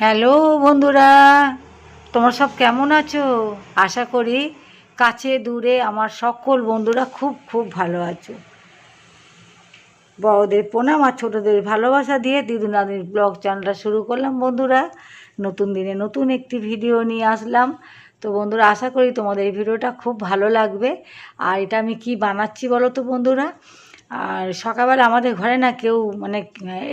Hello বন্ধুরা, তোমরা সব কেমন আছো? আশা করি কাছে দূরে আমার সকল বন্ধুরা খুব খুব ভালো আছো। বড়দের প্রণাম আর ছোটোদের ভালোবাসা দিয়ে দিদুনাদির ব্লগ চ্যানেলটা শুরু করলাম বন্ধুরা। নতুন দিনে নতুন একটি ভিডিও নিয়ে আসলাম। তো বন্ধুরা, আশা করি তোমাদের এই ভিডিওটা খুব ভালো লাগবে। আর এটা আমি কি বানাচ্ছি বলো তো বন্ধুরা? আর সকালবেলা আমাদের ঘরে না কেউ মানে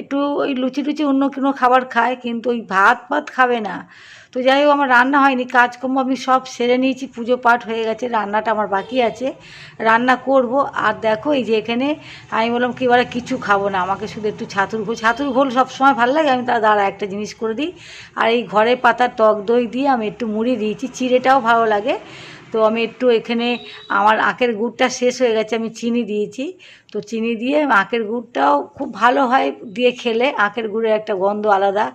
একটু ওই লুচি টুচি অন্য কোনো খাবার খায়, কিন্তু ওই ভাত খাবে না। তো যাই হোক, আমার রান্না হয়নি, কাজকর্ম আমি সব সেরে নিয়েছি, পুজো পাঠ হয়ে গেছে, রান্নাটা আমার বাকি আছে, রান্না করব। আর দেখো এই যে এখানে আমি বললাম কি এবারে কিছু খাবো না, আমাকে শুধু একটু ছাতুর ঘোল সবসময় ভালো লাগে, আমি তার দ্বারা একটা জিনিস করে দিই। আর এই ঘরে পাতা টক দই দিয়ে আমি একটু মুড়ি দিয়েছি, চিড়েটাও ভালো লাগে। তো আমি একটু এখানে আমার আখের গুড়টা শেষ হয়ে গেছে, আমি চিনি দিয়েছি। তো চিনি দিয়ে আখের গুড়টাও খুব ভালো হয় দিয়ে খেলে, আখের গুড়ের একটা গন্ধ আলাদা।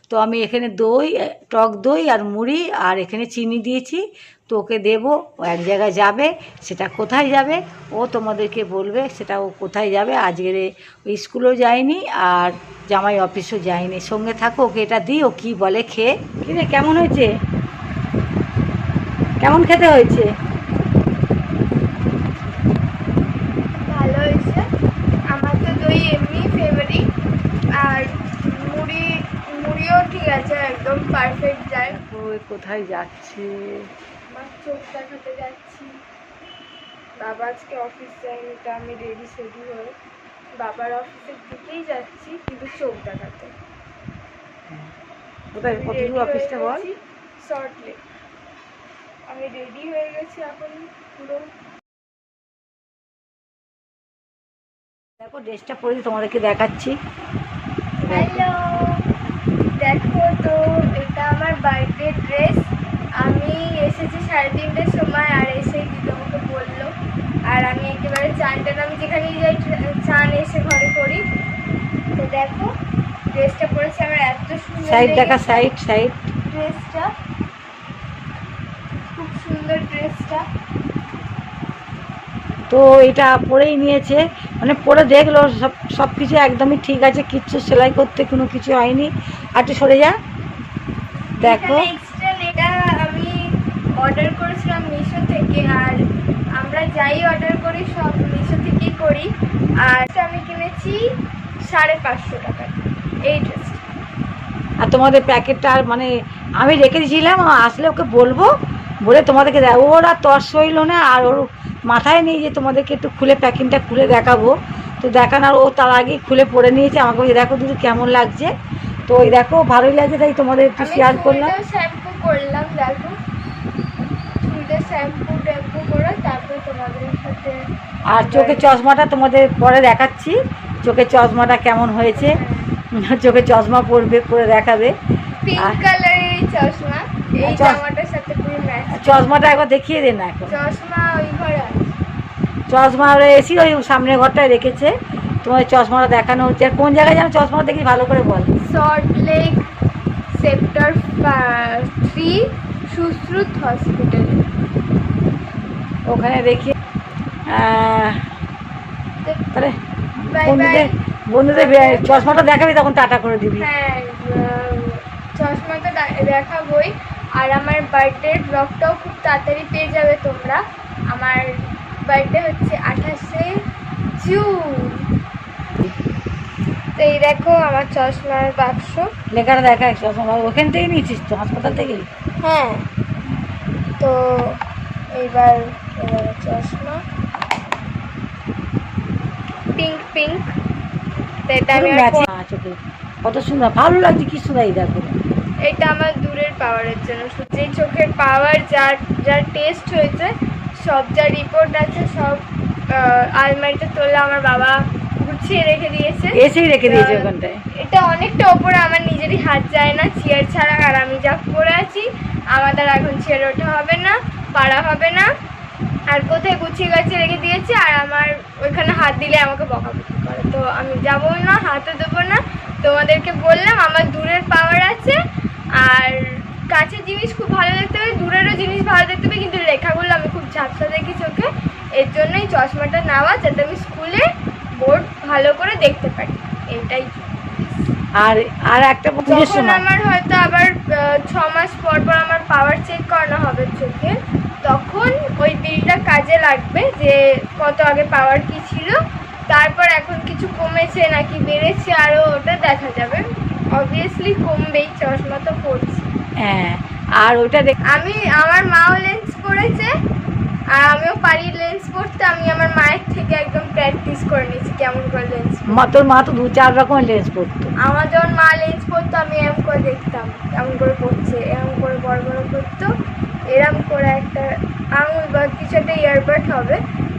তো আমি এখানে দই, টক দই আর মুড়ি আর এখানে চিনি দিয়েছি। তো ওকে দেবো, ও এক জায়গায় যাবে, সেটা কোথায় যাবে ও তোমাদেরকে বলবে, সেটা ও কোথায় যাবে। আজকের ওই স্কুলেও যায়নি আর জামাই অফিসও যায়নি, সঙ্গে থাকো, ওকে এটা দিই, ও কী বলে খেয়ে। কিরে কেমন হয়েছে? কেমন খেতে হয়েছে? ভালো হয়েছে। আমার তো দই এমনি ফেভারিট, আর মুড়িও ঠিক আছে, একদম পারফেক্ট যায়। ওই কোথায় যাচ্ছে? আমার চোখ দেখাতে যাচ্ছি। বাবা আজকে অফিস যায়নি, তো আমি রেডি সেডি হয়ে বাবার অফিসের দিকেই যাচ্ছি, কিন্তু চোখ দেখাতে। কোথায়, কতদূর অফিসটা বল? শর্ট লেক। আমি রেডি হয়ে গেছি এখন পুরো। দেখো ড্রেসটা পরে তোমাদেরকে দেখাচ্ছি। হ্যালো, দেখো তো, এটা আমার বার্থডে ড্রেস। আমি এসেছি 3:30টার সময়, আর এসেই দিদি আমাকে বললো। আর আমি একেবারে চানটা আমি যেখানেই যাই চান এসে ঘরে করি। তো দেখো ড্রেসটা পরেছি, আমার এত সুন্দর সাইড দেখা, সাইড ড্রেসটা, খুব সুন্দর ড্রেসটা। তো এটা পরেই নিয়েছে, মানে পরে দেখলো সব কিছু একদমই ঠিক আছে, কিচ্ছু সেলাই করতে কোনো কিছু হয়নি। আর একটু সরে যা, দেখো। এক্সট্রা এটা আমি অর্ডার করেছিলাম মিশো থেকে, আর আমরা যাই অর্ডার করি সব মিশো থেকেই করি। আর আমি কিনেছি 550 টাকায় এই ড্রেসটা। আর তোমাদের প্যাকেটটা মানে আমি রেখে দিয়েছিলাম, আসলে ওকে বলবো, বলে তোমাদেরকে দেখ, ওর আর তর সইল না, আর ওর মাথায় নেই যে তোমাদেরকে একটু খুলে প্যাকিংটা খুলে দেখাবো। তো দেখানোর ও তার আগেই খুলে পরে নিয়েছে, আমাকে বলছে দেখো দিদি কেমন লাগছে। তো ওই দেখো ভালোই লাগছে, তাই তোমাদের একটু শেয়ার করলাম। শ্যাম্পু করলাম, দেখো চুলটা শ্যাম্পু করে তারপর তোমাদের সাথে। আর চোখের চশমাটা তোমাদের পরে দেখাচ্ছি, চোখের চশমাটা কেমন হয়েছে। চোখে চশমা পরবে, পরে দেখাবে। পিঙ্ক কালারের চশমা, এই জামাটার সাথে পুরো ম্যাচ। চশমাটা একবার দেখিয়ে দে না। এখন চশমা ওই ঘরে আছে। চশমা এসি ওই সামনের ঘরটায় রেখেছে, তোমার চশমাটা দেখানো হচ্ছে। আর কোন জায়গায় যেন চশমাটা দেখি ভালো করে বল। শর্ট লেক সেক্টর 3 সুশ্রুত হসপিটাল, ওখানে রেখে তাহলে বন্ধুদের চশমাটা দেখাবি, তখন টাটা করে দিবি। হ্যাঁ, চশমাটা দেখাবই। আর আমার বার্থডে ব্লগটাও খুব তাড়াতাড়ি পেয়ে যাবে তোমরা। আমার বার্থডে হচ্ছে 28শে জুন। তো এই দেখো আমার চশমার বাক্স, লেখাটা দেখা, চশমা ওখান থেকে নিয়েছিস তো, হাসপাতাল থেকে? হ্যাঁ। তো এইবার চশমা পিঙ্ক, তো এটা আমি চোখে কত সুন্দর, ভালো লাগছে, কি সুন্দর। দেখো এটা আমার দূরের পাওয়ারের জন্য, যে চোখের পাওয়ার, যার টেস্ট হয়েছে, সব যা রিপোর্ট আছে সব আলমারিতে তোলা আমার বাবা গুছিয়ে রেখে দিয়েছে, এসেই রেখে দিয়েছে ওখানটায়। এটা অনেকটা ওপরে, আমার নিজেরই হাত যায় না চেয়ার ছাড়া। আর আমি যা পরে আছি, আমাদের এখন চেয়ার ওঠা হবে না, পারা হবে না। আর কোথায় গুছিয়ে গাছিয়ে রেখে দিয়েছে, আর আমার ওইখানে হাত দিলে আমাকে বকাবকি করে, তো আমি যাবো না, হাতে দেবো না। তোমাদেরকে বললাম আমার দূরের পাওয়ার আছে, আর কাছের জিনিস খুব ভালো দেখতে হবে, দূরেরও জিনিস ভালো দেখতে হবে, কিন্তু লেখাগুলো আমি খুব ঝাপসা দেখি চোখে। এর জন্যই চশমাটা নেওয়া, যাতে আমি স্কুলে বোর্ড ভালো করে দেখতে পারি, এটাই। আর আর একটা পুজোর যখন সময় আমার হয়তো আবার 6 মাস পর পর আমার পাওয়ার চেক করানো হবে চোখে, তখন ওই বিলটা কাজে লাগবে যে কত আগে পাওয়ার কি ছিল, তারপর এখন কিছু কমেছে নাকি বেড়েছে আরও ওটা দেখা যাবে। অবভিয়াসলি কমবেই, চশমা তো পড়ছি। হ্যাঁ, আর ওইটা আমি আমার মাও লেন্স পড়েছে আর আমিও পারি লেন্স পড়তে। আমি আমার মায়ের থেকে একদম প্র্যাকটিস করে নিয়েছি কেমন করে লেন্স। তোর মা তো 2-4 রকমের লেন্স পড়তো। আমার যখন মা লেন্স পড়তো আমি এরম করে দেখতাম কেমন করে পড়ছে, এরম করে বড় বড় করতো, এরম করে একটা আঙুল বা কিছু একটা ইয়ারবাড হবে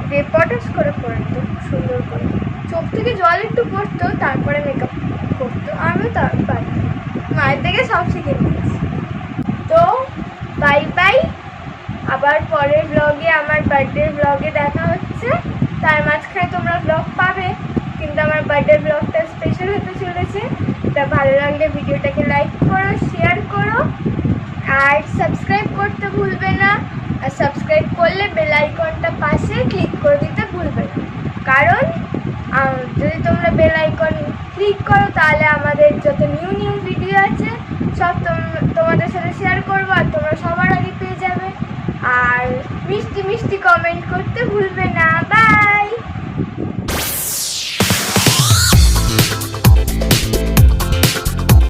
দিয়ে পটাস করে পড়তো সুন্দর করে, চোখ থেকে জল একটু পড়তো, তারপরে মেকআপ করতো। আমিও তার পারি, মায়ের থেকে সব শিখে নিয়েছি। তো বাই বাই, আবার পরের ব্লগে, আমার বার্থডের ব্লগে দেখা হচ্ছে। তার মাঝখানে তোমরা ব্লগ পাবে, কিন্তু আমার বার্থডে ব্লগটা স্পেশাল হতে চলেছে। তা ভালো লাগলে ভিডিওটাকে লাইক করো, শেয়ার করো, আর সাবস্ক্রাইব করতে ভুলবে না। আর সাবস্ক্রাইব করলে বেল আইকনটা পাশে ক্লিক করে দিতে ভুলবে না, কারণ যদি তোমরা বেল আইকন ক্লিক করো তাহলে আমাদের যত নিউ নিউ ভিডিও আছে সব তোমাদের সাথে শেয়ার করবো, আর তোমরা সবার আগে পেয়ে যাবে। আর মিষ্টি মিষ্টি কমেন্ট করতে ভুলবে না। বাই।